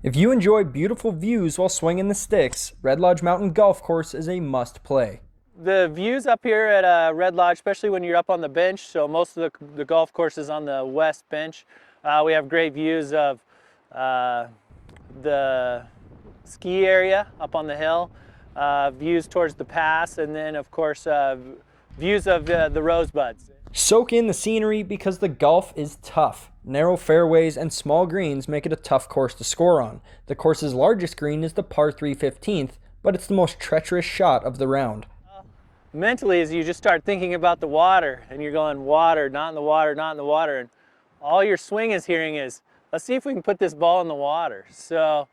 If you enjoy beautiful views while swinging the sticks, Red Lodge Mountain Golf Course is a must-play. The views up here at Red Lodge, especially when you're up on the bench, so most of the golf course is on the west bench. We have great views of the ski area up on the hill, views towards the pass, and then of course views of the rosebuds. Soak in the scenery because the golf is tough. Narrow fairways and small greens make it a tough course to score on. The course's largest green is the par 3 15th, but it's the most treacherous shot of the round. Mentally, as you just start thinking about the water, and you're going water, not in the water, not in the water, and all your swing is hearing is, let's see if we can put this ball in the water. So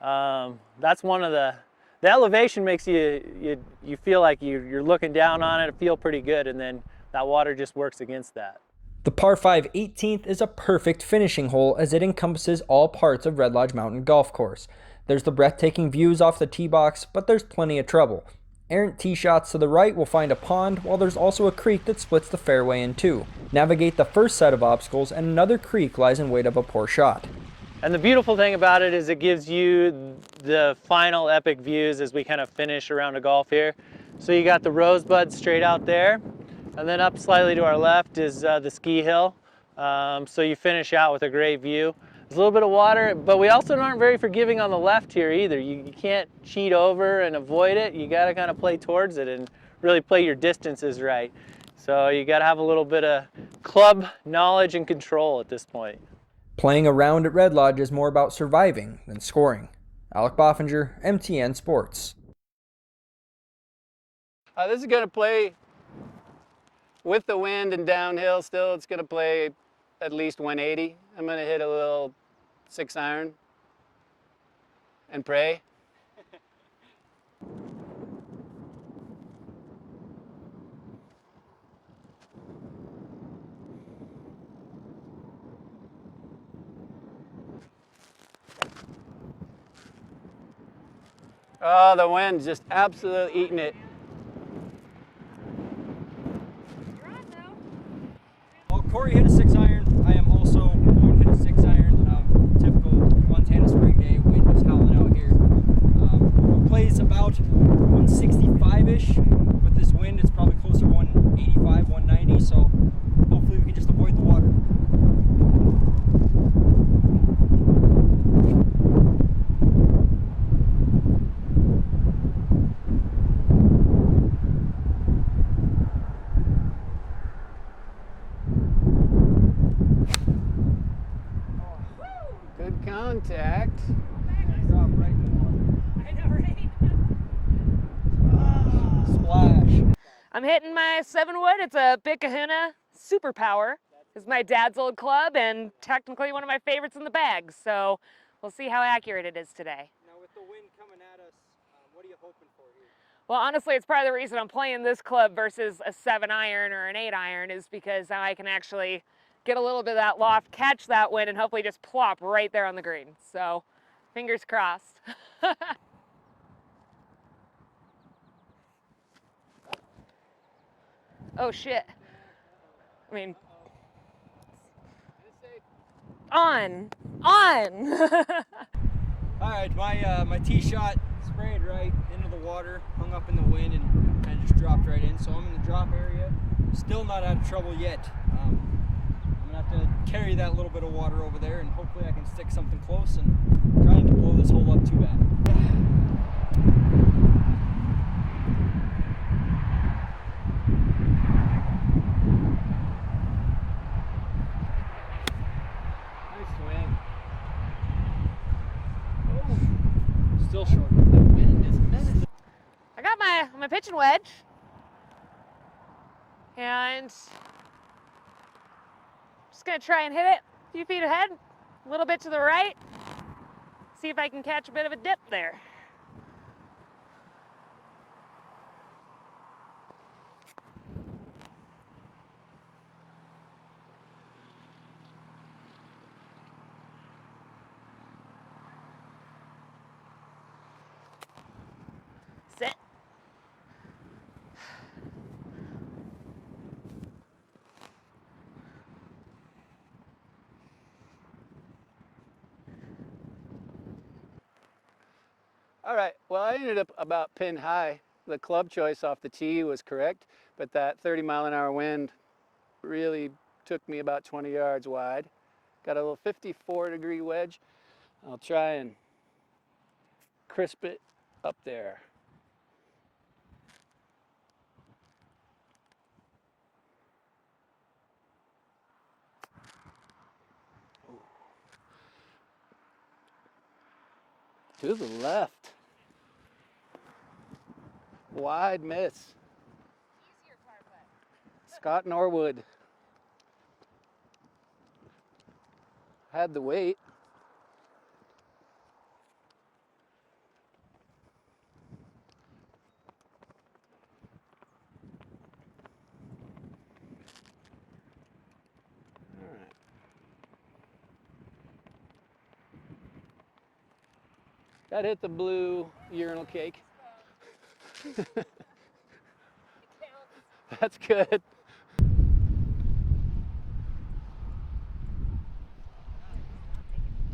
that's one of the elevation makes you feel like you're looking down on it, feel pretty good, and then that water just works against that. The par 5 18th is a perfect finishing hole as it encompasses all parts of Red Lodge Mountain Golf Course. There's the breathtaking views off the tee box, but there's plenty of trouble. Errant tee shots to the right will find a pond, while there's also a creek that splits the fairway in two. Navigate the first set of obstacles, and another creek lies in wait of a poor shot. And the beautiful thing about it is it gives you the final epic views as we kind of finish around a golf here. So you got the rosebud straight out there, and then up slightly to our left is the ski hill. So you finish out with a great view. There's a little bit of water, but we also aren't very forgiving on the left here either. You can't cheat over and avoid it. You got to kind of play towards it and really play your distances right. So you got to have a little bit of club knowledge and control at this point. Playing around at Red Lodge is more about surviving than scoring. Alec Boffinger, MTN Sports. This is going to play with the wind and downhill still. It's going to play at least 180. I'm going to hit a little 6-iron and pray. Oh, the wind's just absolutely eating it. Well, Corey hit a 6-iron. I am also going to hit a 6-iron. Typical Montana spring day. Wind was howling out here. It plays about 165-ish. With this wind, it's probably closer to 185, 190. So hopefully we can just avoid the water. Good contact. Drop right in the water. I know, right? Splash. I'm hitting my 7-wood. It's a Big Kahuna Superpower. It's my dad's old club and technically one of my favorites in the bag. So we'll see how accurate it is today. Now with the wind coming at us, what are you hoping for here? Well, honestly, it's probably the reason I'm playing this club versus a 7-iron or an 8-iron is because now I can actually get a little bit of that loft, catch that wind, and hopefully just plop right there on the green. So fingers crossed. Oh shit. I mean, on. All right, my tee shot sprayed right into the water, hung up in the wind, and kind of just dropped right in. So I'm in the drop area. Still not out of trouble yet. I'm gonna have to carry that little bit of water over there, and hopefully I can stick something close and trying to blow this hole up too bad. Nice swing. Still short. The wind is menacing. I got my pitching wedge. And just gonna try and hit it a few feet ahead, a little bit to the right. See if I can catch a bit of a dip there. Sit. All right, well, I ended up about pin high. The club choice off the tee was correct, but that 30-mile-an-hour wind really took me about 20 yards wide. Got a little 54-degree wedge. I'll try and crisp it up there. Ooh. To the left. Wide miss. Scott Norwood had the weight. All right. That hit the blue urinal cake. That's good.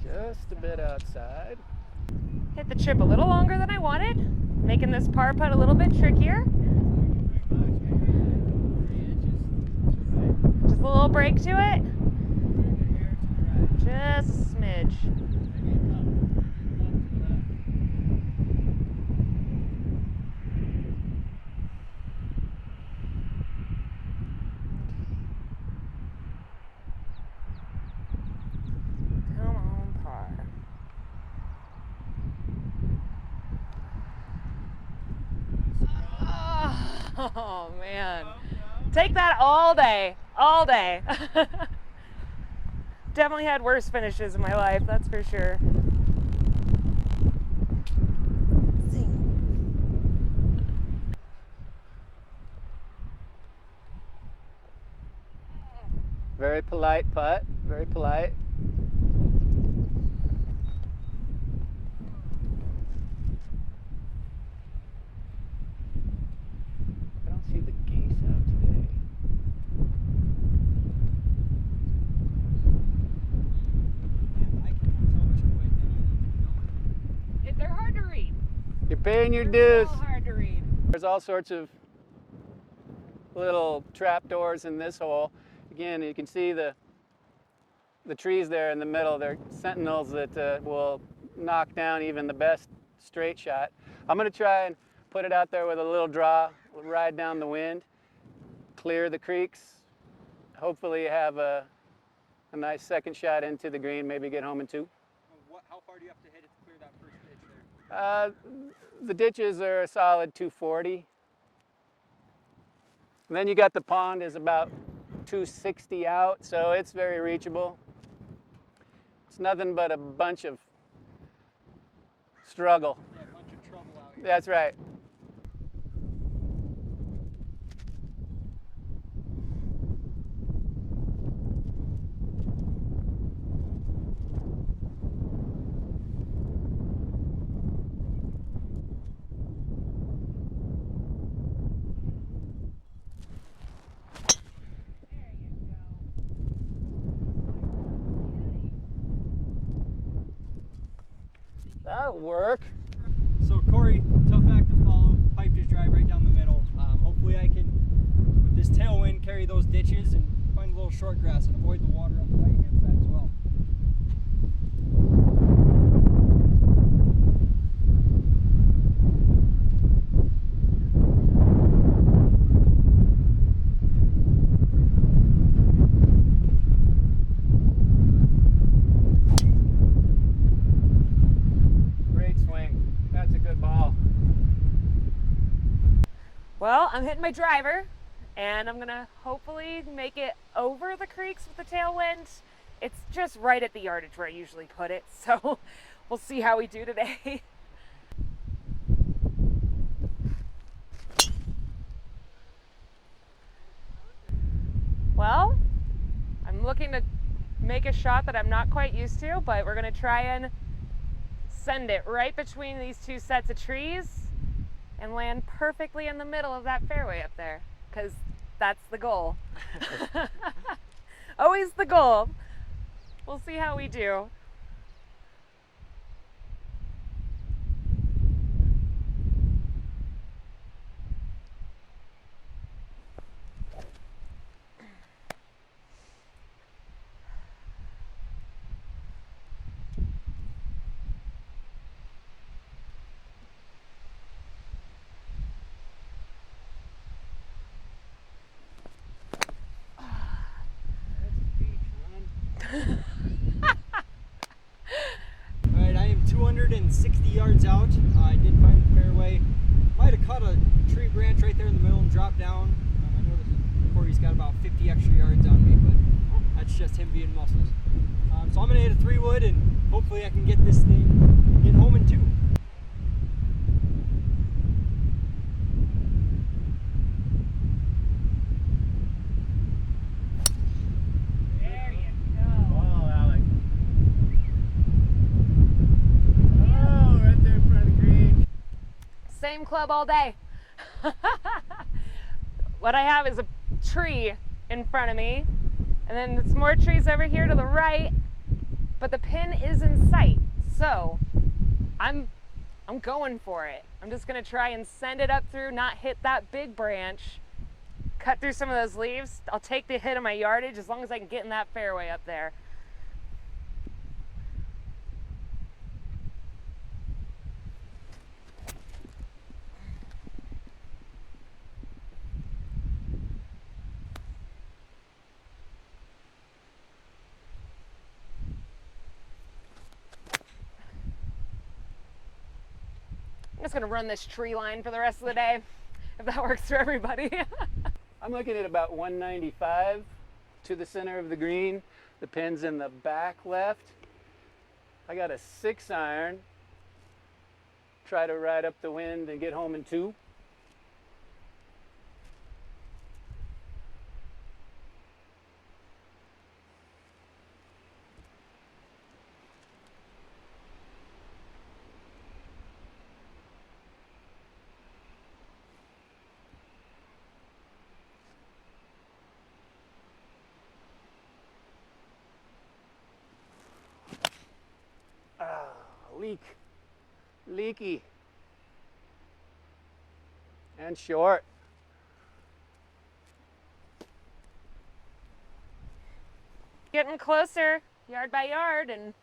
Just a bit outside. Hit the chip a little longer than I wanted, making this par putt a little bit trickier. Just a little break to it. Just a smidge. Come on, par. Oh man. Take that all day, all day. Definitely had worse finishes in my life, that's for sure. Very polite putt, very polite. I don't see the geese out today. They're hard to read. You're paying your They're dues. real hard to read. There's all sorts of little trapdoors in this hole. Again, you can see the trees there in the middle. They're sentinels that will knock down even the best straight shot. I'm going to try and put it out there with a little draw, ride down the wind, clear the creeks, hopefully have a nice second shot into the green, maybe get home in two. How far do you have to hit it to clear that first ditch there? The ditches are a solid 240. And then you got the pond is about 260 out, so it's very reachable. It's nothing but a bunch of struggle. Yeah, a bunch of trouble out here. That's right. That'll work. So Corey, tough act to follow. Pipe just drive right down the middle. Hopefully I can, with this tailwind, carry those ditches and find a little short grass and avoid the water on the right hand side as well. Great swing. That's a good ball. Well, I'm hitting my driver, and I'm gonna hopefully make it over the creeks with the tailwind. It's just right at the yardage where I usually put it, so we'll see how we do today. Well, I'm looking to make a shot that I'm not quite used to, but we're gonna try and send it right between these two sets of trees and land perfectly in the middle of that fairway up there, because that's the goal. Always the goal. We'll see how we do. Alright, I am 260 yards out. I did find the fairway. Might have caught a tree branch right there in the middle and dropped down. I noticed Corey's got about 50 extra yards on me, but that's just him being muscles. So I'm going to hit a 3-wood and hopefully I can get this thing in home in 2. There you go. Oh, Alec. Oh, right there in front of the green. Same club all day. What I have is a tree in front of me, and then there's more trees over here to the right, but the pin is in sight. So I'm going for it. I'm just gonna try and send it up through, not hit that big branch, cut through some of those leaves. I'll take the hit of my yardage as long as I can get in that fairway up there. I'm just gonna run this tree line for the rest of the day, if that works for everybody. I'm looking at about 195 to the center of the green. The pin's in the back left. I got a 6-iron. Try to ride up the wind and get home in 2. Leaky. And short. Getting closer, yard by yard, and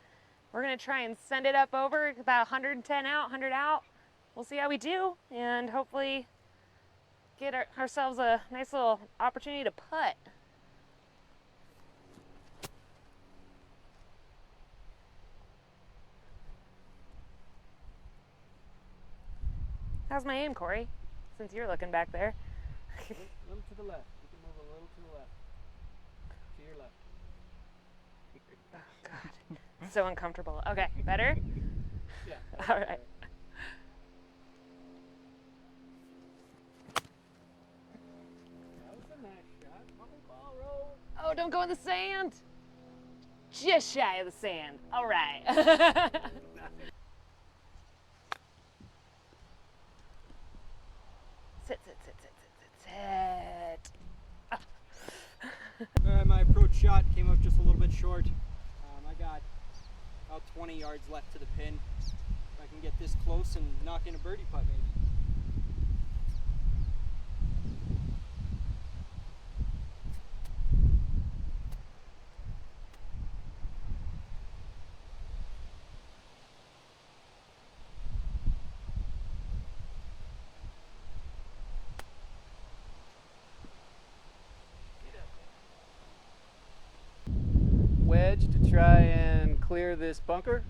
we're gonna try and send it up over about 110 out, 100 out. We'll see how we do, and hopefully get ourselves a nice little opportunity to putt. How's my aim, Corey? Since you're looking back there. A little to the left. You can move a little to the left. To your left. Oh, God. So uncomfortable. Okay, better? Yeah. All right. That was a nice shot. Ball roll. Oh, don't go in the sand. Just shy of the sand. All right. Sit, sit, sit, sit, sit, sit, sit. Alright, my approach shot came up just a little bit short. I got about 20 yards left to the pin. If I can get this close and knock in a birdie putt maybe. Wedge to try and clear this bunker.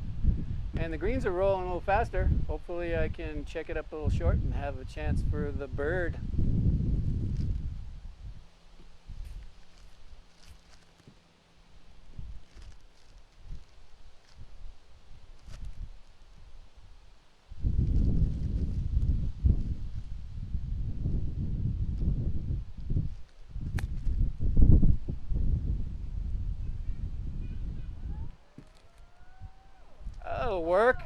And the greens are rolling a little faster. Hopefully I can check it up a little short and have a chance for the bird. That'll work.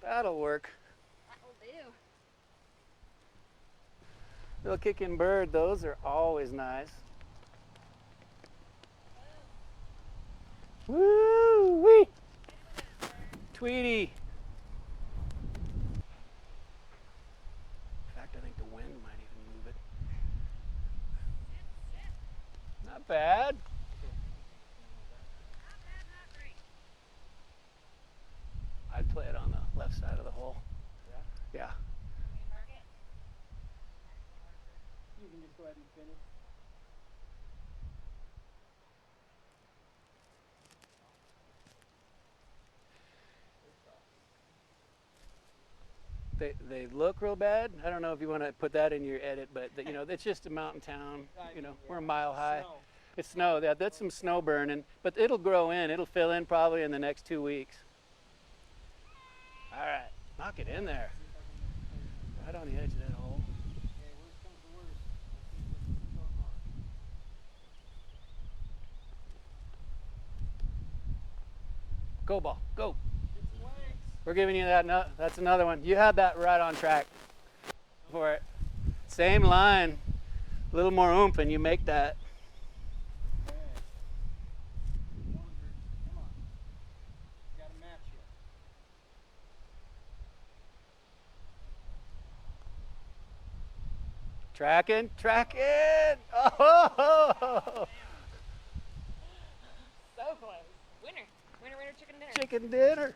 That'll work. That'll do. Little kicking bird, those are always nice. Woo-wee! Tweety! In fact, I think the wind might even move it. Not bad. I'd play it on the left side of the hole. Yeah? Yeah. You can just go ahead and finish. they look real bad. I don't know if you want to put that in your edit, but you know, it's just a mountain town. You know, we're a mile high. It's snow. That's some snow burning, but it'll grow in. It'll fill in probably in the next 2 weeks. All right, knock it in there. Right on the edge of that hole. Go ball, go. We're giving you that. No, that's another one. You had that right on track for it. Same line, a little more oomph, and you make that. Tracking, tracking. Oh! So close. Winner, winner, winner, chicken dinner. Chicken dinner.